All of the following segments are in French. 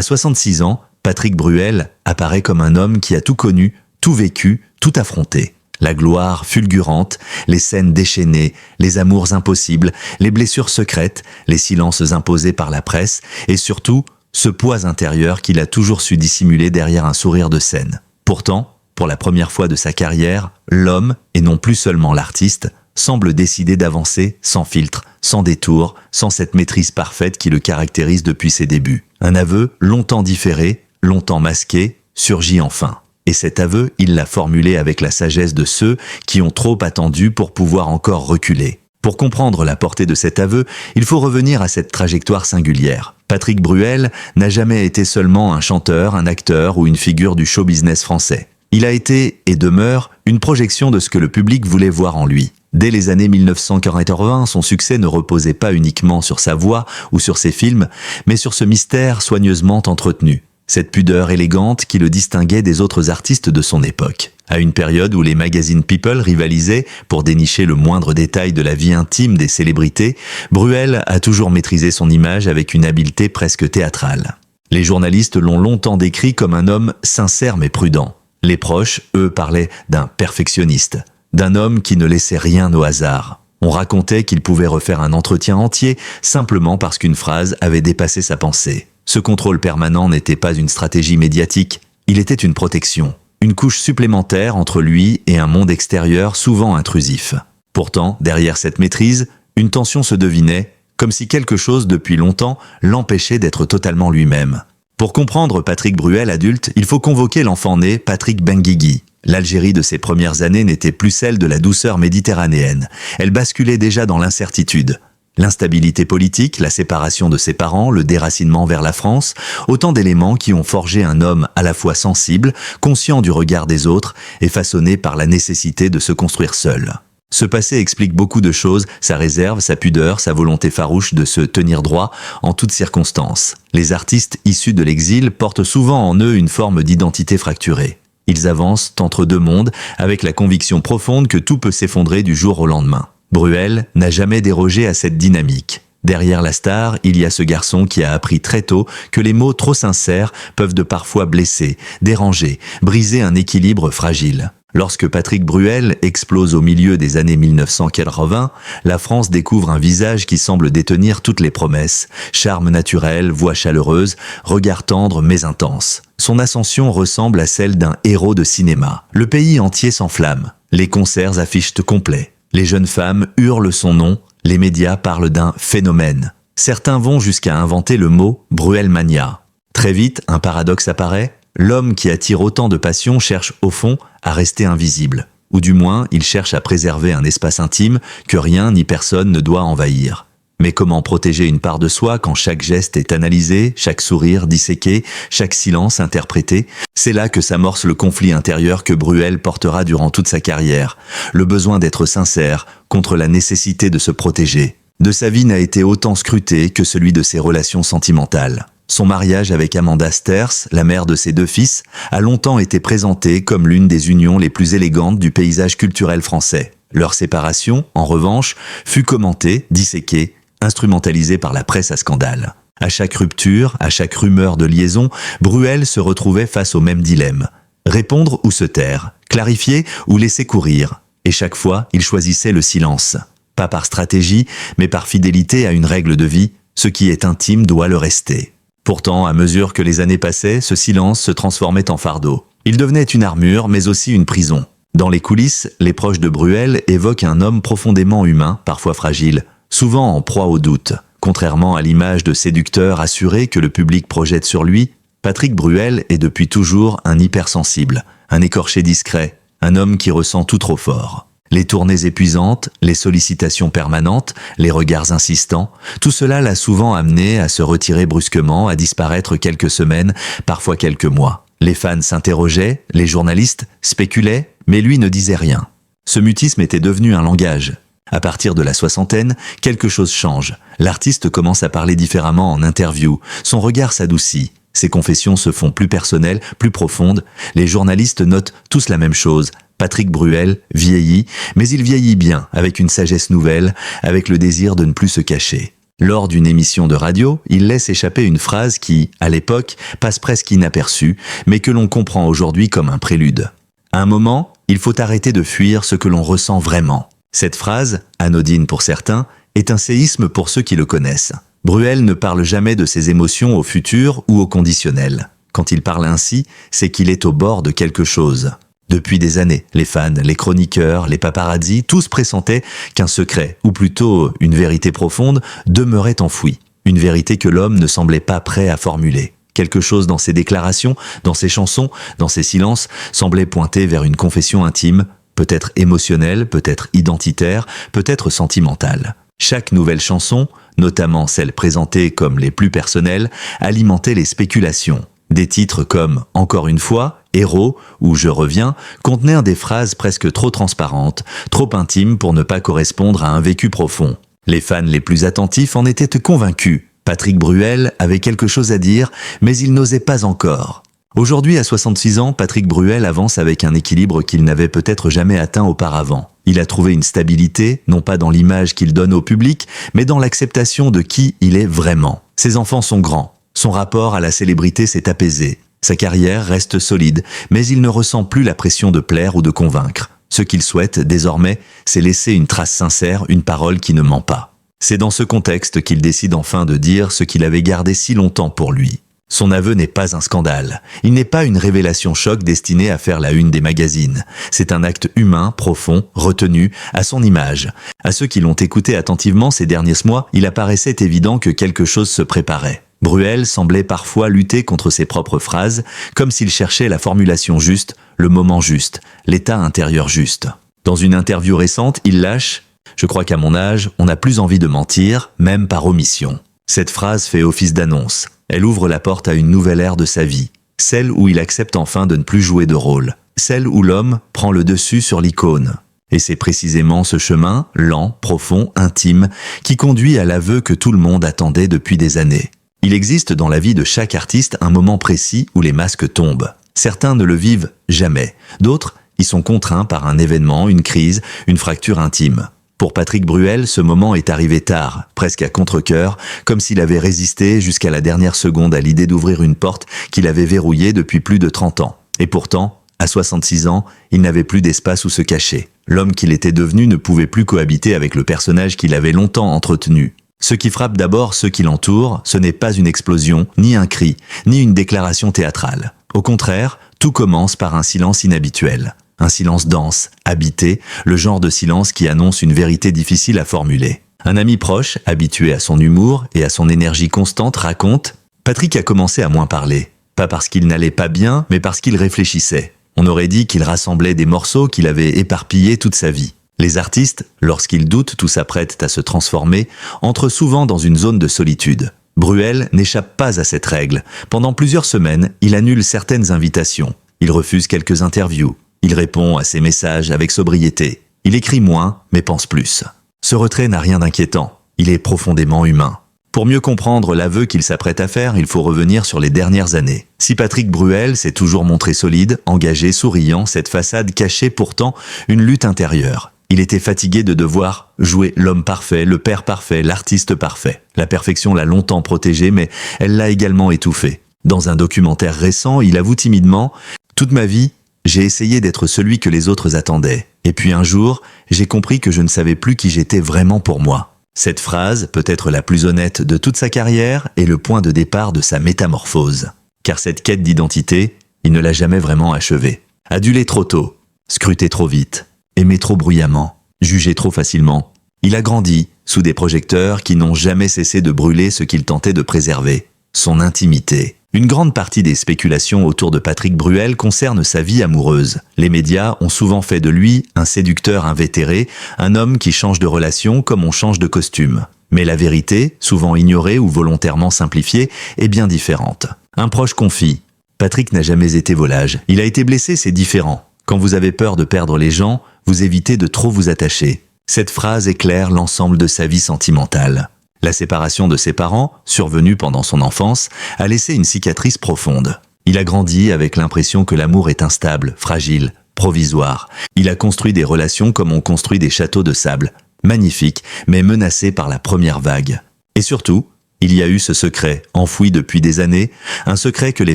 À 66 ans, Patrick Bruel apparaît comme un homme qui a tout connu, tout vécu, tout affronté. La gloire fulgurante, les scènes déchaînées, les amours impossibles, les blessures secrètes, les silences imposés par la presse et surtout, ce poids intérieur qu'il a toujours su dissimuler derrière un sourire de scène. Pourtant, pour la première fois de sa carrière, l'homme, et non plus seulement l'artiste, semble décider d'avancer sans filtre, sans détour, sans cette maîtrise parfaite qui le caractérise depuis ses débuts. Un aveu longtemps différé, longtemps masqué, surgit enfin. Et cet aveu, il l'a formulé avec la sagesse de ceux qui ont trop attendu pour pouvoir encore reculer. Pour comprendre la portée de cet aveu, il faut revenir à cette trajectoire singulière. Patrick Bruel n'a jamais été seulement un chanteur, un acteur ou une figure du show business français. Il a été, et demeure, une projection de ce que le public voulait voir en lui. Dès les années 1980, son succès ne reposait pas uniquement sur sa voix ou sur ses films, mais sur ce mystère soigneusement entretenu. Cette pudeur élégante qui le distinguait des autres artistes de son époque. À une période où les magazines People rivalisaient pour dénicher le moindre détail de la vie intime des célébrités, Bruel a toujours maîtrisé son image avec une habileté presque théâtrale. Les journalistes l'ont longtemps décrit comme un homme sincère mais prudent. Les proches, eux, parlaient d'un perfectionniste, d'un homme qui ne laissait rien au hasard. On racontait qu'il pouvait refaire un entretien entier simplement parce qu'une phrase avait dépassé sa pensée. Ce contrôle permanent n'était pas une stratégie médiatique, il était une protection, une couche supplémentaire entre lui et un monde extérieur souvent intrusif. Pourtant, derrière cette maîtrise, une tension se devinait, comme si quelque chose depuis longtemps l'empêchait d'être totalement lui-même. Pour comprendre Patrick Bruel adulte, il faut convoquer l'enfant né Patrick Benguigui. L'Algérie de ses premières années n'était plus celle de la douceur méditerranéenne. Elle basculait déjà dans l'incertitude. L'instabilité politique, la séparation de ses parents, le déracinement vers la France, autant d'éléments qui ont forgé un homme à la fois sensible, conscient du regard des autres et façonné par la nécessité de se construire seul. Ce passé explique beaucoup de choses, sa réserve, sa pudeur, sa volonté farouche de se tenir droit en toutes circonstances. Les artistes issus de l'exil portent souvent en eux une forme d'identité fracturée. Ils avancent entre deux mondes avec la conviction profonde que tout peut s'effondrer du jour au lendemain. Bruel n'a jamais dérogé à cette dynamique. Derrière la star, il y a ce garçon qui a appris très tôt que les mots trop sincères peuvent de parfois blesser, déranger, briser un équilibre fragile. Lorsque Patrick Bruel explose au milieu des années 1980, la France découvre un visage qui semble détenir toutes les promesses. Charme naturel, voix chaleureuse, regard tendre mais intense. Son ascension ressemble à celle d'un héros de cinéma. Le pays entier s'enflamme. Les concerts affichent complet. Les jeunes femmes hurlent son nom, les médias parlent d'un phénomène. Certains vont jusqu'à inventer le mot « Bruelmania ». Très vite, un paradoxe apparaît. L'homme qui attire autant de passion cherche, au fond, à rester invisible. Ou du moins, il cherche à préserver un espace intime que rien ni personne ne doit envahir. Mais comment protéger une part de soi quand chaque geste est analysé, chaque sourire disséqué, chaque silence interprété? C'est là que s'amorce le conflit intérieur que Bruel portera durant toute sa carrière. Le besoin d'être sincère contre la nécessité de se protéger. De sa vie n'a été autant scruté que celui de ses relations sentimentales. Son mariage avec Amanda Sters, la mère de ses deux fils, a longtemps été présenté comme l'une des unions les plus élégantes du paysage culturel français. Leur séparation, en revanche, fut commentée, disséquée, instrumentalisée par la presse à scandale. À chaque rupture, à chaque rumeur de liaison, Bruel se retrouvait face au même dilemme. Répondre ou se taire, clarifier ou laisser courir. Et chaque fois, il choisissait le silence. Pas par stratégie, mais par fidélité à une règle de vie, ce qui est intime doit le rester. Pourtant, à mesure que les années passaient, ce silence se transformait en fardeau. Il devenait une armure, mais aussi une prison. Dans les coulisses, les proches de Bruel évoquent un homme profondément humain, parfois fragile, souvent en proie au doute. Contrairement à l'image de séducteur assuré que le public projette sur lui, Patrick Bruel est depuis toujours un hypersensible, un écorché discret, un homme qui ressent tout trop fort. Les tournées épuisantes, les sollicitations permanentes, les regards insistants, tout cela l'a souvent amené à se retirer brusquement, à disparaître quelques semaines, parfois quelques mois. Les fans s'interrogeaient, les journalistes spéculaient, mais lui ne disait rien. Ce mutisme était devenu un langage. À partir de la soixantaine, quelque chose change. L'artiste commence à parler différemment en interview. Son regard s'adoucit. Ses confessions se font plus personnelles, plus profondes. Les journalistes notent tous la même chose. Patrick Bruel vieillit, mais il vieillit bien, avec une sagesse nouvelle, avec le désir de ne plus se cacher. Lors d'une émission de radio, il laisse échapper une phrase qui, à l'époque, passe presque inaperçue, mais que l'on comprend aujourd'hui comme un prélude. À un moment, il faut arrêter de fuir ce que l'on ressent vraiment. Cette phrase, anodine pour certains, est un séisme pour ceux qui le connaissent. Bruel ne parle jamais de ses émotions au futur ou au conditionnel. Quand il parle ainsi, c'est qu'il est au bord de quelque chose. Depuis des années, les fans, les chroniqueurs, les paparazzis, tous pressentaient qu'un secret, ou plutôt une vérité profonde, demeurait enfoui. Une vérité que l'homme ne semblait pas prêt à formuler. Quelque chose dans ses déclarations, dans ses chansons, dans ses silences, semblait pointer vers une confession intime, peut-être émotionnelle, peut-être identitaire, peut-être sentimentale. Chaque nouvelle chanson, notamment celles présentées comme les plus personnelles, alimentait les spéculations. Des titres comme « Encore une fois »,« Héros » ou « Je reviens » contenaient des phrases presque trop transparentes, trop intimes pour ne pas correspondre à un vécu profond. Les fans les plus attentifs en étaient convaincus. Patrick Bruel avait quelque chose à dire, mais il n'osait pas encore. Aujourd'hui, à 66 ans, Patrick Bruel avance avec un équilibre qu'il n'avait peut-être jamais atteint auparavant. Il a trouvé une stabilité, non pas dans l'image qu'il donne au public, mais dans l'acceptation de qui il est vraiment. Ses enfants sont grands. Son rapport à la célébrité s'est apaisé. Sa carrière reste solide, mais il ne ressent plus la pression de plaire ou de convaincre. Ce qu'il souhaite, désormais, c'est laisser une trace sincère, une parole qui ne ment pas. C'est dans ce contexte qu'il décide enfin de dire ce qu'il avait gardé si longtemps pour lui. Son aveu n'est pas un scandale. Il n'est pas une révélation choc destinée à faire la une des magazines. C'est un acte humain, profond, retenu, à son image. À ceux qui l'ont écouté attentivement ces derniers mois, il apparaissait évident que quelque chose se préparait. Bruel semblait parfois lutter contre ses propres phrases, comme s'il cherchait la formulation juste, le moment juste, l'état intérieur juste. Dans une interview récente, il lâche « Je crois qu'à mon âge, on n'a plus envie de mentir, même par omission ». Cette phrase fait office d'annonce. Elle ouvre la porte à une nouvelle ère de sa vie, celle où il accepte enfin de ne plus jouer de rôle, celle où l'homme prend le dessus sur l'icône. Et c'est précisément ce chemin, lent, profond, intime, qui conduit à l'aveu que tout le monde attendait depuis des années. Il existe dans la vie de chaque artiste un moment précis où les masques tombent. Certains ne le vivent jamais, d'autres y sont contraints par un événement, une crise, une fracture intime. Pour Patrick Bruel, ce moment est arrivé tard, presque à contre-cœur, comme s'il avait résisté jusqu'à la dernière seconde à l'idée d'ouvrir une porte qu'il avait verrouillée depuis plus de 30 ans. Et pourtant, à 66 ans, il n'avait plus d'espace où se cacher. L'homme qu'il était devenu ne pouvait plus cohabiter avec le personnage qu'il avait longtemps entretenu. Ce qui frappe d'abord ceux qui l'entourent, ce n'est pas une explosion, ni un cri, ni une déclaration théâtrale. Au contraire, tout commence par un silence inhabituel. Un silence dense, habité, le genre de silence qui annonce une vérité difficile à formuler. Un ami proche, habitué à son humour et à son énergie constante, raconte « Patrick a commencé à moins parler. Pas parce qu'il n'allait pas bien, mais parce qu'il réfléchissait. On aurait dit qu'il rassemblait des morceaux qu'il avait éparpillés toute sa vie. Les artistes, lorsqu'ils doutent ou s'apprêtent à se transformer, entrent souvent dans une zone de solitude. Bruel n'échappe pas à cette règle. Pendant plusieurs semaines, il annule certaines invitations. Il refuse quelques interviews. Il répond à ses messages avec sobriété. Il écrit moins, mais pense plus. Ce retrait n'a rien d'inquiétant. Il est profondément humain. Pour mieux comprendre l'aveu qu'il s'apprête à faire, il faut revenir sur les dernières années. Si Patrick Bruel s'est toujours montré solide, engagé, souriant, cette façade cachait pourtant une lutte intérieure. Il était fatigué de devoir jouer l'homme parfait, le père parfait, l'artiste parfait. La perfection l'a longtemps protégé, mais elle l'a également étouffé. Dans un documentaire récent, il avoue timidement « Toute ma vie, j'ai essayé d'être celui que les autres attendaient. Et puis un jour, j'ai compris que je ne savais plus qui j'étais vraiment pour moi. » Cette phrase, peut-être la plus honnête de toute sa carrière, est le point de départ de sa métamorphose. Car cette quête d'identité, il ne l'a jamais vraiment achevée. Adulé trop tôt, scruté trop vite, aimé trop bruyamment, jugé trop facilement. Il a grandi sous des projecteurs qui n'ont jamais cessé de brûler ce qu'il tentait de préserver, son intimité. Une grande partie des spéculations autour de Patrick Bruel concerne sa vie amoureuse. Les médias ont souvent fait de lui un séducteur invétéré, un homme qui change de relation comme on change de costume. Mais la vérité, souvent ignorée ou volontairement simplifiée, est bien différente. Un proche confie « Patrick n'a jamais été volage. Il a été blessé, c'est différent. Quand vous avez peur de perdre les gens, vous évitez de trop vous attacher. » Cette phrase éclaire l'ensemble de sa vie sentimentale. La séparation de ses parents, survenue pendant son enfance, a laissé une cicatrice profonde. Il a grandi avec l'impression que l'amour est instable, fragile, provisoire. Il a construit des relations comme on construit des châteaux de sable, magnifiques, mais menacés par la première vague. Et surtout, il y a eu ce secret, enfoui depuis des années, un secret que les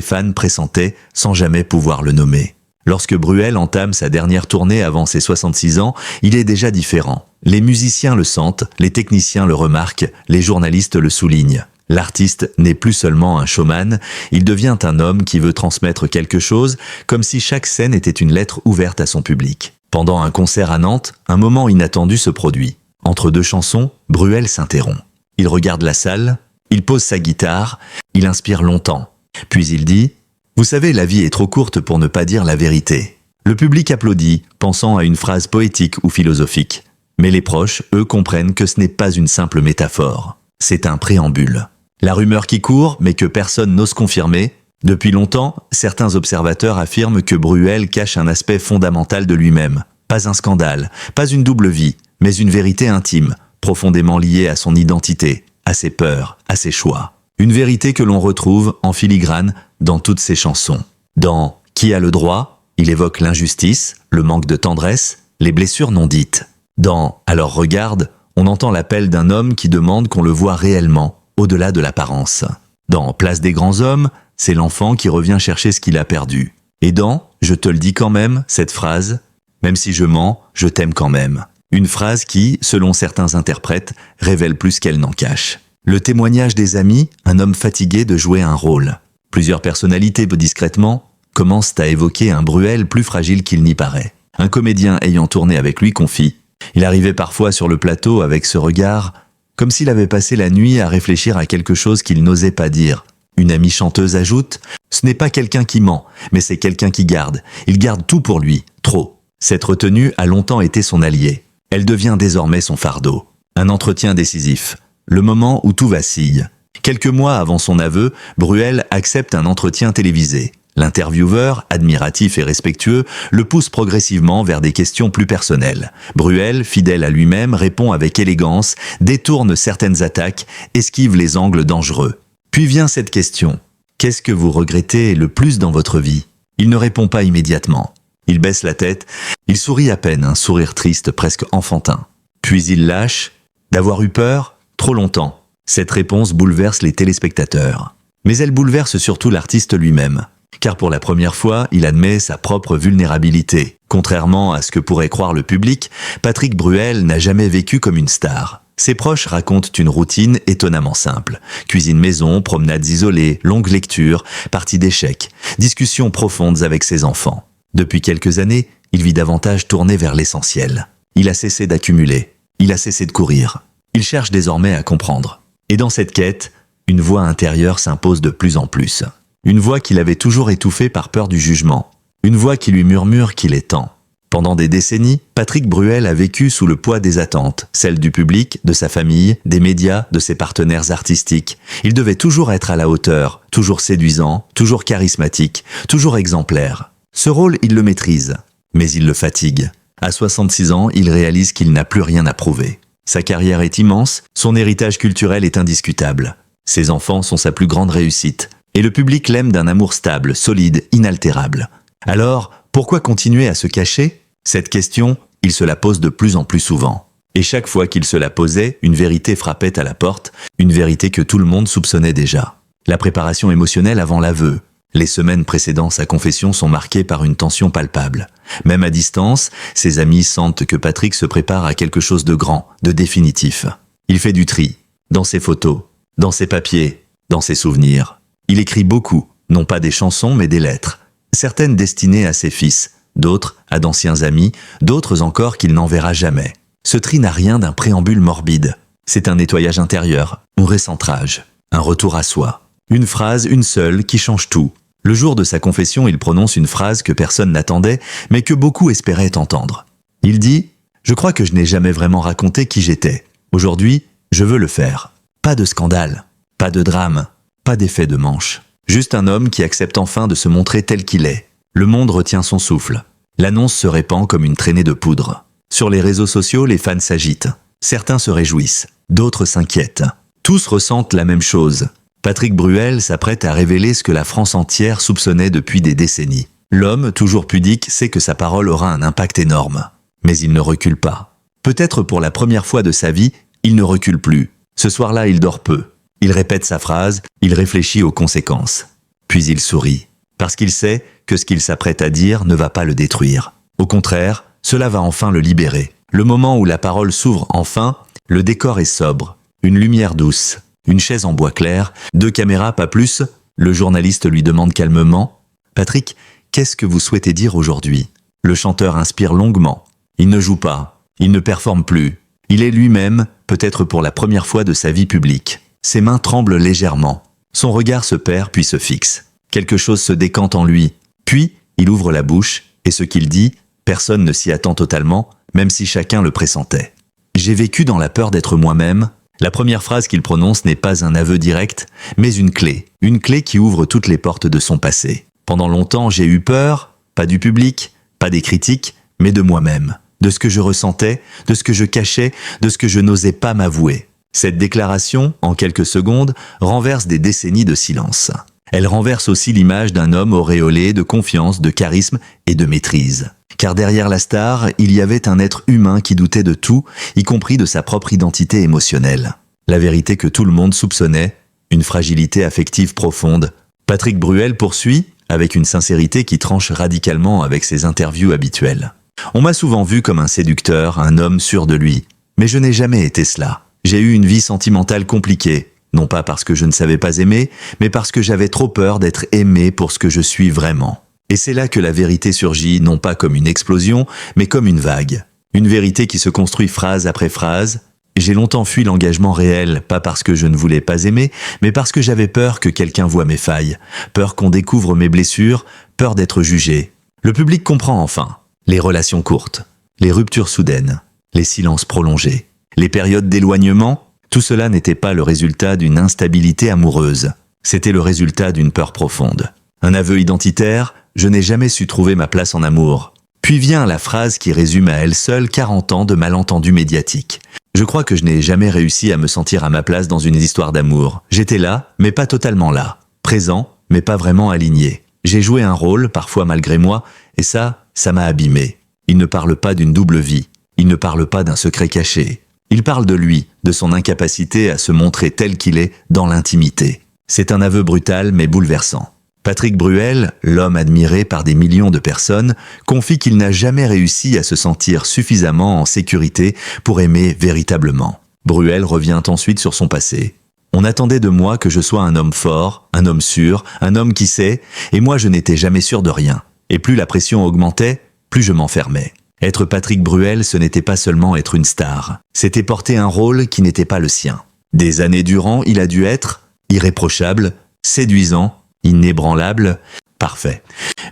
fans pressentaient sans jamais pouvoir le nommer. Lorsque Bruel entame sa dernière tournée avant ses 66 ans, il est déjà différent. Les musiciens le sentent, les techniciens le remarquent, les journalistes le soulignent. L'artiste n'est plus seulement un showman, il devient un homme qui veut transmettre quelque chose, comme si chaque scène était une lettre ouverte à son public. Pendant un concert à Nantes, un moment inattendu se produit. Entre deux chansons, Bruel s'interrompt. Il regarde la salle, il pose sa guitare, il inspire longtemps. Puis il dit « Vous savez, la vie est trop courte pour ne pas dire la vérité ». Le public applaudit, pensant à une phrase poétique ou philosophique. Mais les proches, eux, comprennent que ce n'est pas une simple métaphore. C'est un préambule. La rumeur qui court, mais que personne n'ose confirmer. Depuis longtemps, certains observateurs affirment que Bruel cache un aspect fondamental de lui-même. Pas un scandale, pas une double vie, mais une vérité intime, profondément liée à son identité, à ses peurs, à ses choix. Une vérité que l'on retrouve en filigrane dans toutes ses chansons. Dans « Qui a le droit ?», il évoque l'injustice, le manque de tendresse, les blessures non dites. Dans « Alors regarde », on entend l'appel d'un homme qui demande qu'on le voie réellement, au-delà de l'apparence. Dans « Place des grands hommes », c'est l'enfant qui revient chercher ce qu'il a perdu. Et dans « Je te le dis quand même », cette phrase « Même si je mens, je t'aime quand même ». Une phrase qui, selon certains interprètes, révèle plus qu'elle n'en cache. Le témoignage des amis, un homme fatigué de jouer un rôle. Plusieurs personnalités, discrètement, commencent à évoquer un Bruel plus fragile qu'il n'y paraît. Un comédien ayant tourné avec lui confie « Il arrivait parfois sur le plateau avec ce regard, comme s'il avait passé la nuit à réfléchir à quelque chose qu'il n'osait pas dire. » Une amie chanteuse ajoute « Ce n'est pas quelqu'un qui ment, mais c'est quelqu'un qui garde. Il garde tout pour lui, trop. » Cette retenue a longtemps été son allié. Elle devient désormais son fardeau. Un entretien décisif. Le moment où tout vacille. Quelques mois avant son aveu, Bruel accepte un entretien télévisé. L'intervieweur, admiratif et respectueux, le pousse progressivement vers des questions plus personnelles. Bruel, fidèle à lui-même, répond avec élégance, détourne certaines attaques, esquive les angles dangereux. Puis vient cette question. Qu'est-ce que vous regrettez le plus dans votre vie ? Il ne répond pas immédiatement. Il baisse la tête, il sourit à peine, un sourire triste, presque enfantin. Puis il lâche « D'avoir eu peur ? Trop longtemps ». Cette réponse bouleverse les téléspectateurs. Mais elle bouleverse surtout l'artiste lui-même. Car pour la première fois, il admet sa propre vulnérabilité. Contrairement à ce que pourrait croire le public, Patrick Bruel n'a jamais vécu comme une star. Ses proches racontent une routine étonnamment simple. Cuisine maison, promenades isolées, longues lectures, parties d'échecs, discussions profondes avec ses enfants. Depuis quelques années, il vit davantage tourné vers l'essentiel. Il a cessé d'accumuler, il a cessé de courir. Il cherche désormais à comprendre. Et dans cette quête, une voix intérieure s'impose de plus en plus. Une voix qu'il avait toujours étouffée par peur du jugement. Une voix qui lui murmure qu'il est temps. Pendant des décennies, Patrick Bruel a vécu sous le poids des attentes, celles du public, de sa famille, des médias, de ses partenaires artistiques. Il devait toujours être à la hauteur, toujours séduisant, toujours charismatique, toujours exemplaire. Ce rôle, il le maîtrise, mais il le fatigue. À 66 ans, il réalise qu'il n'a plus rien à prouver. Sa carrière est immense, son héritage culturel est indiscutable. Ses enfants sont sa plus grande réussite. Et le public l'aime d'un amour stable, solide, inaltérable. Alors, pourquoi continuer à se cacher ? Cette question, il se la pose de plus en plus souvent. Et chaque fois qu'il se la posait, une vérité frappait à la porte, une vérité que tout le monde soupçonnait déjà. La préparation émotionnelle avant l'aveu. Les semaines précédant sa confession sont marquées par une tension palpable. Même à distance, ses amis sentent que Patrick se prépare à quelque chose de grand, de définitif. Il fait du tri, dans ses photos, dans ses papiers, dans ses souvenirs. Il écrit beaucoup, non pas des chansons mais des lettres. Certaines destinées à ses fils, d'autres à d'anciens amis, d'autres encore qu'il n'enverra jamais. Ce tri n'a rien d'un préambule morbide. C'est un nettoyage intérieur, un recentrage, un retour à soi. Une phrase, une seule, qui change tout. Le jour de sa confession, il prononce une phrase que personne n'attendait, mais que beaucoup espéraient entendre. Il dit « Je crois que je n'ai jamais vraiment raconté qui j'étais. Aujourd'hui, je veux le faire. Pas de scandale, pas de drame, pas d'effet de manche. Juste un homme qui accepte enfin de se montrer tel qu'il est. Le monde retient son souffle. L'annonce se répand comme une traînée de poudre. Sur les réseaux sociaux, les fans s'agitent. Certains se réjouissent, d'autres s'inquiètent. Tous ressentent la même chose. Patrick Bruel s'apprête à révéler ce que la France entière soupçonnait depuis des décennies. L'homme, toujours pudique, sait que sa parole aura un impact énorme. Mais il ne recule pas. Peut-être pour la première fois de sa vie, il ne recule plus. Ce soir-là, il dort peu. Il répète sa phrase, il réfléchit aux conséquences. Puis il sourit, parce qu'il sait que ce qu'il s'apprête à dire ne va pas le détruire. Au contraire, cela va enfin le libérer. Le moment où la parole s'ouvre enfin, le décor est sobre. Une lumière douce, une chaise en bois clair, 2 caméras, pas plus. Le journaliste lui demande calmement « Patrick, qu'est-ce que vous souhaitez dire aujourd'hui ?» Le chanteur inspire longuement. Il ne joue pas, il ne performe plus. Il est lui-même, peut-être pour la première fois de sa vie publique. Ses mains tremblent légèrement. Son regard se perd puis se fixe. Quelque chose se décante en lui. Puis, il ouvre la bouche, et ce qu'il dit, personne ne s'y attend totalement, même si chacun le pressentait. J'ai vécu dans la peur d'être moi-même. La première phrase qu'il prononce n'est pas un aveu direct, mais une clé qui ouvre toutes les portes de son passé. Pendant longtemps, j'ai eu peur, pas du public, pas des critiques, mais de moi-même, de ce que je ressentais, de ce que je cachais, de ce que je n'osais pas m'avouer. Cette déclaration, en quelques secondes, renverse des décennies de silence. Elle renverse aussi l'image d'un homme auréolé de confiance, de charisme et de maîtrise. Car derrière la star, il y avait un être humain qui doutait de tout, y compris de sa propre identité émotionnelle. La vérité que tout le monde soupçonnait, une fragilité affective profonde. Patrick Bruel poursuit, avec une sincérité qui tranche radicalement avec ses interviews habituelles. On m'a souvent vu comme un séducteur, un homme sûr de lui. Mais je n'ai jamais été cela. J'ai eu une vie sentimentale compliquée. Non pas parce que je ne savais pas aimer, mais parce que j'avais trop peur d'être aimé pour ce que je suis vraiment. Et c'est là que la vérité surgit, non pas comme une explosion, mais comme une vague. Une vérité qui se construit phrase après phrase. J'ai longtemps fui l'engagement réel, pas parce que je ne voulais pas aimer, mais parce que j'avais peur que quelqu'un voie mes failles, peur qu'on découvre mes blessures, peur d'être jugé. Le public comprend enfin. Les relations courtes, les ruptures soudaines, les silences prolongés, les périodes d'éloignement, tout cela n'était pas le résultat d'une instabilité amoureuse. C'était le résultat d'une peur profonde. Un aveu identitaire, je n'ai jamais su trouver ma place en amour. Puis vient la phrase qui résume à elle seule 40 ans de malentendus médiatiques. Je crois que je n'ai jamais réussi à me sentir à ma place dans une histoire d'amour. J'étais là, mais pas totalement là. Présent, mais pas vraiment aligné. J'ai joué un rôle, parfois malgré moi, et ça m'a abîmé. Il ne parle pas d'une double vie. Il ne parle pas d'un secret caché. Il parle de lui, de son incapacité à se montrer tel qu'il est dans l'intimité. C'est un aveu brutal mais bouleversant. Patrick Bruel, l'homme admiré par des millions de personnes, confie qu'il n'a jamais réussi à se sentir suffisamment en sécurité pour aimer véritablement. Bruel revient ensuite sur son passé. On attendait de moi que je sois un homme fort, un homme sûr, un homme qui sait, et moi je n'étais jamais sûr de rien. Et plus la pression augmentait, plus je m'enfermais. Être Patrick Bruel, ce n'était pas seulement être une star. C'était porter un rôle qui n'était pas le sien. Des années durant, il a dû être irréprochable, séduisant, inébranlable, parfait.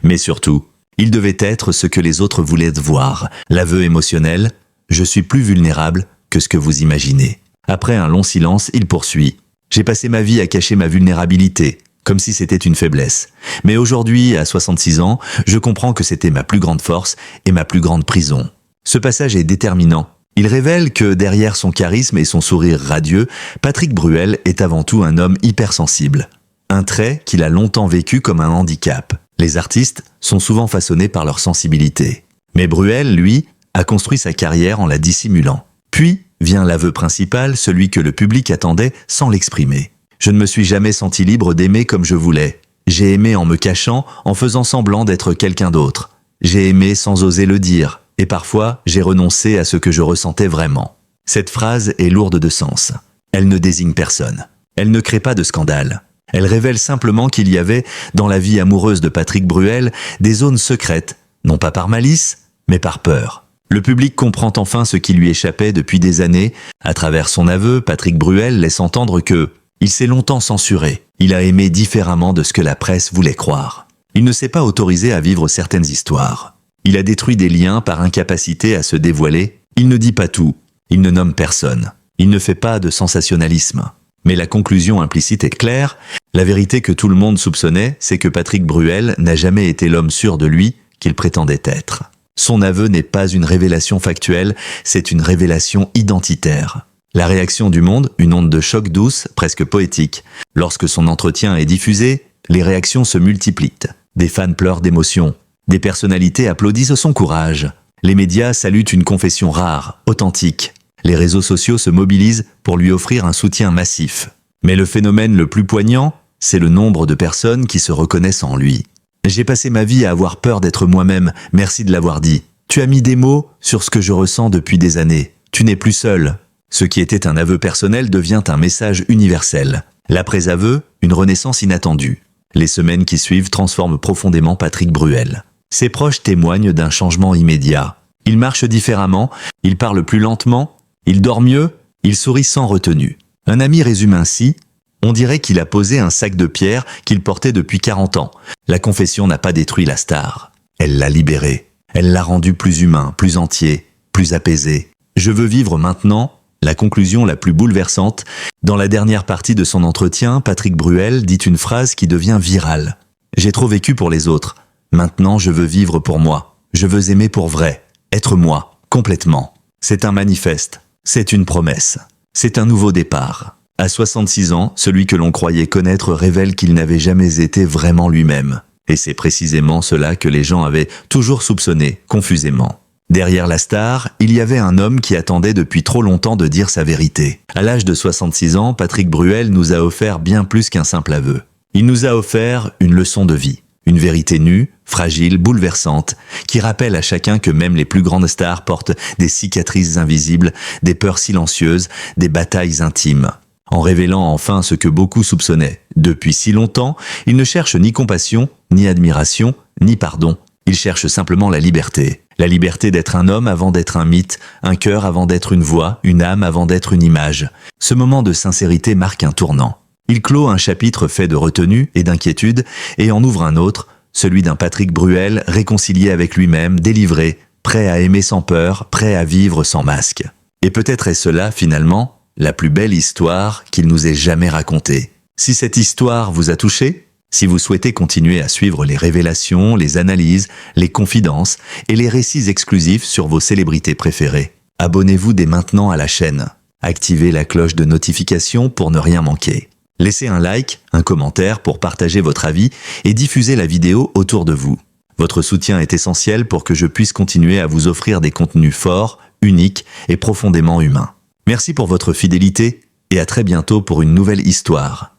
Mais surtout, il devait être ce que les autres voulaient voir. L'aveu émotionnel, je suis plus vulnérable que ce que vous imaginez. Après un long silence, il poursuit. J'ai passé ma vie à cacher ma vulnérabilité, comme si c'était une faiblesse. Mais aujourd'hui, à 66 ans, je comprends que c'était ma plus grande force et ma plus grande prison. Ce passage est déterminant. Il révèle que derrière son charisme et son sourire radieux, Patrick Bruel est avant tout un homme hypersensible. Un trait qu'il a longtemps vécu comme un handicap. Les artistes sont souvent façonnés par leur sensibilité. Mais Bruel, lui, a construit sa carrière en la dissimulant. Puis vient l'aveu principal, celui que le public attendait sans l'exprimer. Je ne me suis jamais senti libre d'aimer comme je voulais. J'ai aimé en me cachant, en faisant semblant d'être quelqu'un d'autre. J'ai aimé sans oser le dire, et parfois j'ai renoncé à ce que je ressentais vraiment. Cette phrase est lourde de sens. Elle ne désigne personne. Elle ne crée pas de scandale. Elle révèle simplement qu'il y avait, dans la vie amoureuse de Patrick Bruel, des zones secrètes, non pas par malice, mais par peur. Le public comprend enfin ce qui lui échappait depuis des années. À travers son aveu, Patrick Bruel laisse entendre que il s'est longtemps censuré. Il a aimé différemment de ce que la presse voulait croire. Il ne s'est pas autorisé à vivre certaines histoires. Il a détruit des liens par incapacité à se dévoiler. Il ne dit pas tout. Il ne nomme personne. Il ne fait pas de sensationnalisme. Mais la conclusion implicite est claire. La vérité que tout le monde soupçonnait, c'est que Patrick Bruel n'a jamais été l'homme sûr de lui qu'il prétendait être. Son aveu n'est pas une révélation factuelle, c'est une révélation identitaire. La réaction du monde, une onde de choc douce, presque poétique. Lorsque son entretien est diffusé, les réactions se multiplient. Des fans pleurent d'émotion. Des personnalités applaudissent son courage. Les médias saluent une confession rare, authentique. Les réseaux sociaux se mobilisent pour lui offrir un soutien massif. Mais le phénomène le plus poignant, c'est le nombre de personnes qui se reconnaissent en lui. J'ai passé ma vie à avoir peur d'être moi-même, merci de l'avoir dit. Tu as mis des mots sur ce que je ressens depuis des années. Tu n'es plus seul. Ce qui était un aveu personnel devient un message universel. L'après-aveu, une renaissance inattendue. Les semaines qui suivent transforment profondément Patrick Bruel. Ses proches témoignent d'un changement immédiat. Il marche différemment, il parle plus lentement, il dort mieux, il sourit sans retenue. Un ami résume ainsi: on dirait qu'il a posé un sac de pierre qu'il portait depuis 40 ans. La confession n'a pas détruit la star. Elle l'a libéré. Elle l'a rendu plus humain, plus entier, plus apaisé. Je veux vivre maintenant. La conclusion la plus bouleversante. Dans la dernière partie de son entretien, Patrick Bruel dit une phrase qui devient virale. J'ai trop vécu pour les autres. Maintenant, je veux vivre pour moi. Je veux aimer pour vrai. Être moi, complètement. C'est un manifeste. C'est une promesse. C'est un nouveau départ. À 66 ans, celui que l'on croyait connaître révèle qu'il n'avait jamais été vraiment lui-même. Et c'est précisément cela que les gens avaient toujours soupçonné, confusément. Derrière la star, il y avait un homme qui attendait depuis trop longtemps de dire sa vérité. À l'âge de 66 ans, Patrick Bruel nous a offert bien plus qu'un simple aveu. Il nous a offert une leçon de vie. Une vérité nue, fragile, bouleversante, qui rappelle à chacun que même les plus grandes stars portent des cicatrices invisibles, des peurs silencieuses, des batailles intimes. En révélant enfin ce que beaucoup soupçonnaient. Depuis si longtemps, il ne cherche ni compassion, ni admiration, ni pardon. Il cherche simplement la liberté. La liberté d'être un homme avant d'être un mythe, un cœur avant d'être une voix, une âme avant d'être une image. Ce moment de sincérité marque un tournant. Il clôt un chapitre fait de retenue et d'inquiétude et en ouvre un autre, celui d'un Patrick Bruel réconcilié avec lui-même, délivré, prêt à aimer sans peur, prêt à vivre sans masque. Et peut-être est cela, finalement, la plus belle histoire qu'il nous ait jamais racontée. Si cette histoire vous a touché, si vous souhaitez continuer à suivre les révélations, les analyses, les confidences et les récits exclusifs sur vos célébrités préférées, abonnez-vous dès maintenant à la chaîne. Activez la cloche de notification pour ne rien manquer. Laissez un like, un commentaire pour partager votre avis et diffusez la vidéo autour de vous. Votre soutien est essentiel pour que je puisse continuer à vous offrir des contenus forts, uniques et profondément humains. Merci pour votre fidélité et à très bientôt pour une nouvelle histoire.